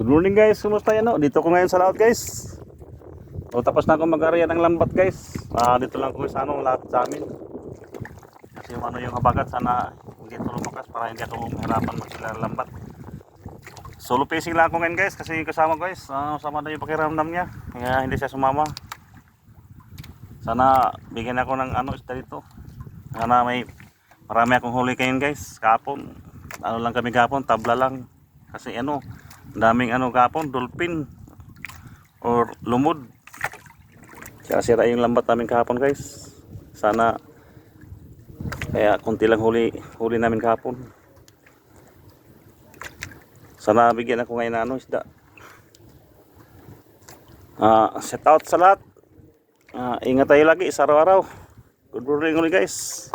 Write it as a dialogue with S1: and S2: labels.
S1: Good morning guys, kumusta yan? Dito ko ngayon sa laot guys. Tapos na ako mag-area ng lambat guys. Dito lang ko sa lahat sa amin. Kasi yung habagat sana hindi ito lumakas para hindi ako mahirapan magsila ng lambat. Solo pacing lang ako ngayon guys kasi yung kasama guys, sama na yung pakiramdam niya. Kaya hindi siya sumama. Sana bigyan ako ng isda dito. Sana marami akong huli kayo guys. Kahapon, lang kami kahapon, tabla lang. Kasi daming kahapon, dolphin or lumod. Kaya sira yung lambat namin kahapon guys. Sana kaya konti lang huli namin kahapon. Sana bigyan ako ngayon ng isda. Set out sa lahat. Ingat tayo lagi sa araw-araw. Good morning ulit guys.